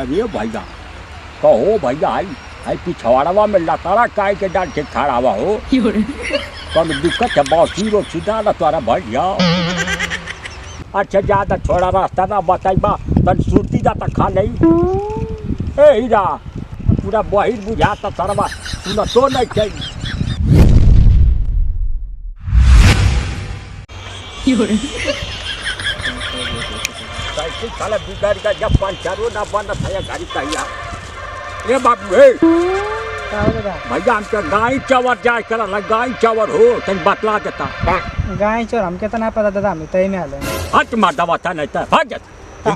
अरे भैया कहो भैया आई आई पिछवाड़वा में लताड़ा काय के डाल के खड़ा हुआ हो कौन दिक्कत है बॉसी रो सीधा ना तोरा भैया। अच्छा ज्यादा छोड़ा रास्ता ना बताइबा तन सुरती जाता खा नहीं ए हीरा पूरा बहिर बुझाता सरवा सुन तो नहीं चाहिए साइकिल साला बिगाड़ का जब पंचरो ना बंद था गाड़ी कहिया ए बाबू हे भैया हमके गाय चावर जाए कर गाय चावर हो तन बतला देता गाय चोर हमके तो ना पता दादा हम तई में आले हट मार दवा था नहीं था भाग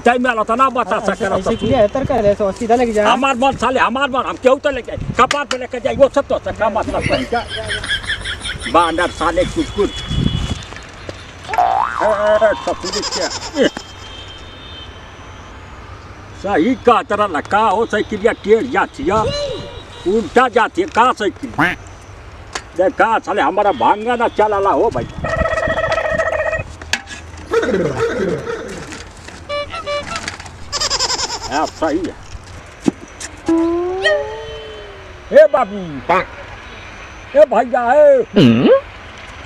तई में आला तो ना बता सकेला ऐसे क्लियर तर कर ले तो सीधा लेके जा हमार मन साले हमार मन हम केहू तो लेके कपार पे लेके जाई वो सब तो का मतलब है क्या बांदर साले कुकुर सही का तरह लगा हो साइकिलिया टेढ़ जाती है उल्टा जाती है कहाँ साइकिल देखा साले हमारा भांगा ना चला हो भाई सही है ए बाबू ए भैया है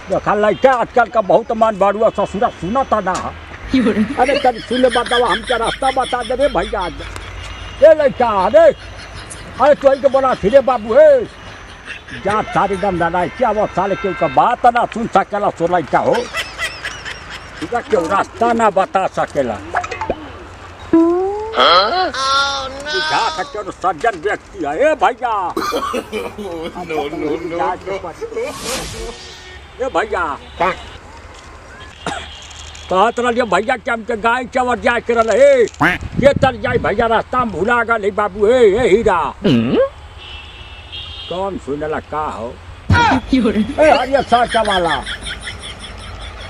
देखा लड़का आजकल का बहुत मान बाड़ुआ ससुरा सुना था ना अरे तब सुने बतावा हमके रास्ता बता दे रे भैया ए लड़का अरे अरे तो के बोला फिरे बाबू हे जा सारी दम दादा क्या वो साले के का बात ना सुन सकेला सो लड़का हो तुका क्यों रास्ता ना बता सकेला जा सकते हो सज्जन व्यक्ति है ए भैया ए भैया कहत रहिए भैया के हमके गाय चावर जाए कर रहे के तर जाए भैया रास्ता में भुला गए बाबू हे हीरा कौन सुनेला का हो ए हरिया साचा वाला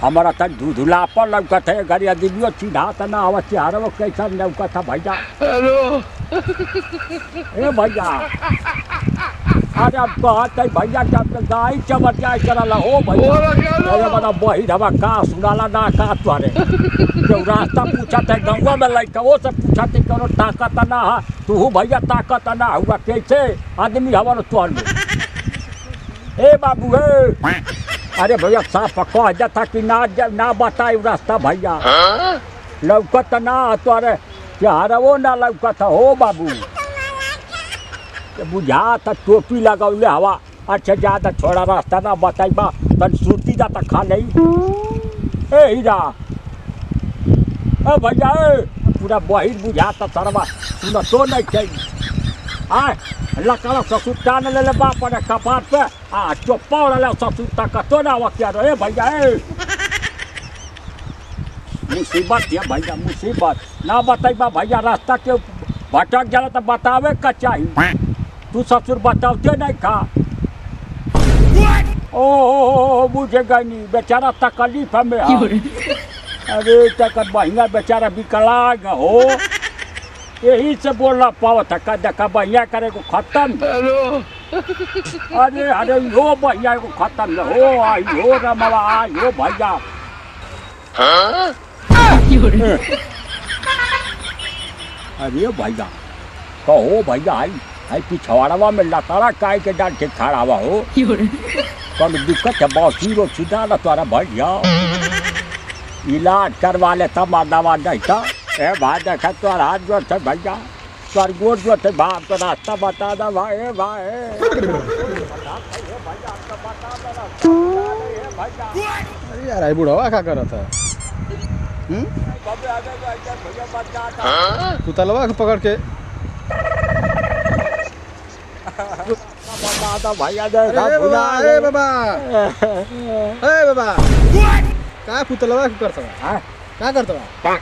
हमारा तक धुधुला पर लौकत है गरिया दिलियो सीधा त ना आवा चारो कैसा लौकत था भैया हेलो ए भैया अरे अब कहते भैया के गाय चमर जाए करला हो भैया अरे बड़ा बही हवा का सुनाला ना का तोरे जो रास्ता पूछा थे गंगा में लइका वो सब पूछा थे कोनो ताकत ना है तू भैया ताकत ना हुआ कैसे आदमी हवा तोर ए बाबू हे अरे भैया साफ कह जाता कि ना बताए रास्ता भैया लौकत ना तोरे चार वो ना लौकत हो बाबू बुझा था टोपी लगौले हवा अच्छा ज्यादा छोड़ा रास्ता ना बताइबा तन सुरती जाता खा नहीं ए हीरा ए भैया पूरा बहिर बुझाता सरवा सुन तो नहीं चाहिए आ लकड़ा ससुर टान ले बाप ने कपार पे आ चोप्पा ले ससुर तक तो ना वकिया रे भैया मुसीबत है भैया मुसीबत ना बताइबा भैया रास्ता के भटक जाला तो बतावे का चाहिए तू ससुर बताते नहीं खा ओ मुझे गई बेचारा तकलीफ में अरे तक बढ़िया बेचारा विकलांग हो यही से बोलना पावत है देखा बढ़िया करे को खत्म अरे अरे यो बढ़िया को खत्म हो आई हो रमवा आई हो भैया अरे भैया कहो भैया आई पिछवाड़वा में लताड़ा काय के डाल के खड़ा हुआ हो कौन दिक्कत है बॉसी रो सीधा ना तोरा भैया इलाज करवा ले तब दवा नहीं था ए भाई देखा तोर हाथ जो थे भैया तोर गोड़ जो थे बाप तो रास्ता बता दे भाई अरे यार आई बुढ़वा क्या कर रहा था तू तलवा पकड़ के भैया बाबा का पुतलवा क्या करता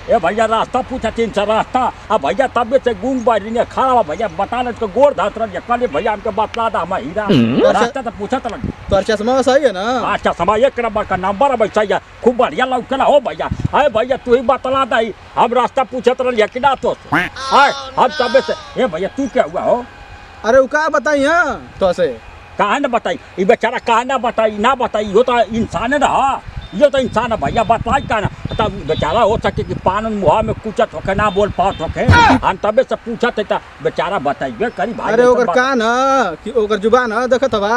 ए भैया रास्ता पूछा 300 रास्ता अब भैया तबे से गूंग बाड़ी ने खड़ा भैया बता तो गोड़ धात रह कल भैया हमके बतला दा हम हीरा रास्ता तो पूछा तो चश्मा सही है ना अच्छा समय एक नंबर का नंबर है सही है खूब बढ़िया लौकला हो भैया अरे भैया तू ही बतला दी हम रास्ता पूछत रह कि ना तो हम तबे से ए भैया तू क्या हुआ हो अरे वो क्या बताई तो से कहा ना बताई ये बेचारा कहा ना बताई हो तो इंसान रहा ये तो इंसान है भैया, बताई का ना तब बेचारा हो सके कि पान मुँह में कुचत होके ना बोल पात होके, हम तबे से पूछत है बेचारा बताइबे करी भाई। अरे ओकर कान है कि ओकर जुबान है देखत हवा।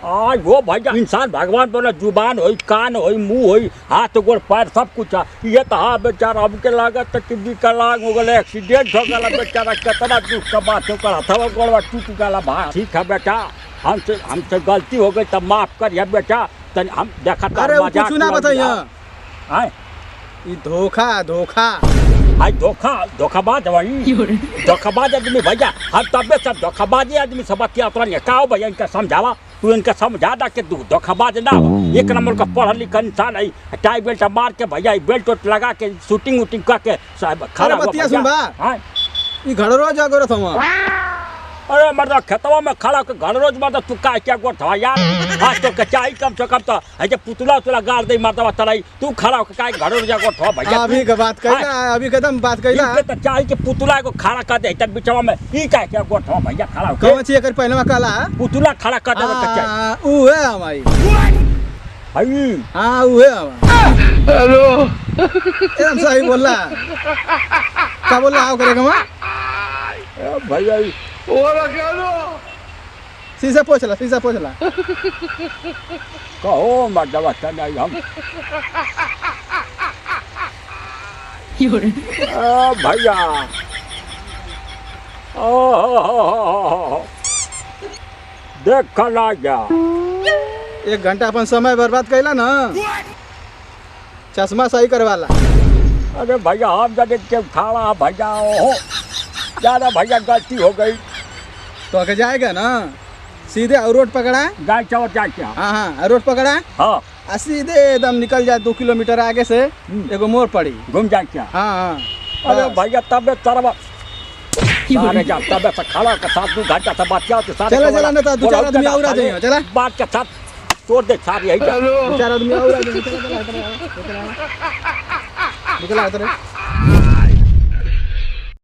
आज वो भैया इंसान भगवान बोले जुबान होई, कान होई, मुंह होई, हाथ गोड़ पैर सब कुछ है। ये तो हाँ बेचारा हमके लागत कि विकलांग हो गए, एक्सीडेंट हो गया बेचारा, कितना दुख का बात हो गया, हथवा गोड़वा टूट गया भाई। ठीक है बेटा, हमसे गलती हो गई तब माफ करिए बेटा, तन हम देखा था। अरे कुछ ना बताइए, आए ये धोखा धोखा आई धोखाबाज वही धोखाबाज आदमी भैया, हम तबे सब धोखाबाजी आदमी सब बतिया उतरा का हो भैया, इनका समझावा, तू इनका समझा दा के धोखाबाज ना हो, एक नंबर का पढ़ल लिखा इंसान है, टाई बेल्ट मार के भैया बेल्ट उल्ट लगा के शूटिंग वूटिंग करके खड़ा बतिया सुनबा। ये घर रोज जागरत हम। अरे मर्दा खेतवा में खड़ा के घर रोज मर्दा तू का क्या गोठ यार, आज तो कचाई कम से कम तो ऐसे पुतला उतला गाड़ दे मर्दा तलाई, तू खड़ा के का घर रोज गोठ भैया। अभी का बात कइला, अभी कदम बात कइला, ये तो चाय के पुतला को खड़ा कर दे तब बिचवा में ई का क्या गोठ भैया खड़ा के कौन ची एकर पहलवा काला पुतला खड़ा कर दे कचाई। ऊ है हमारी भाई, हां ऊ है हमारा। हेलो एकदम सही बोला, क्या बोला आओ करेगा मां भैया ओरा क्या लो शीशा पोछला कहो मर्दवा नहीं हम भैया देख ला गया 1 घंटा अपन समय बर्बाद कैला ना, चश्मा सही करवाला। अरे भैया हम जब के खाड़ा भैया हो ज्यादा भैया गलती हो गई तो आगे जाएगा ना सीधे और रोड पकड़ा, गाय चौर जाए क्या। हाँ रोड पकड़ा, हाँ सीधे एकदम निकल जाए 2 किलोमीटर आगे से एगो मोड़ पड़ी, घूम जाए क्या। हाँ अरे भैया तबे तरवा सारे जा तबे से खड़ा के साथ 2 घंटा से बात किया तो सारे चला ना तो 2-4 आदमी और आ जाइए, चला बात के साथ तोड़ दे सारी यही 2-4 आदमी और आ जाइए, चला निकला उधर।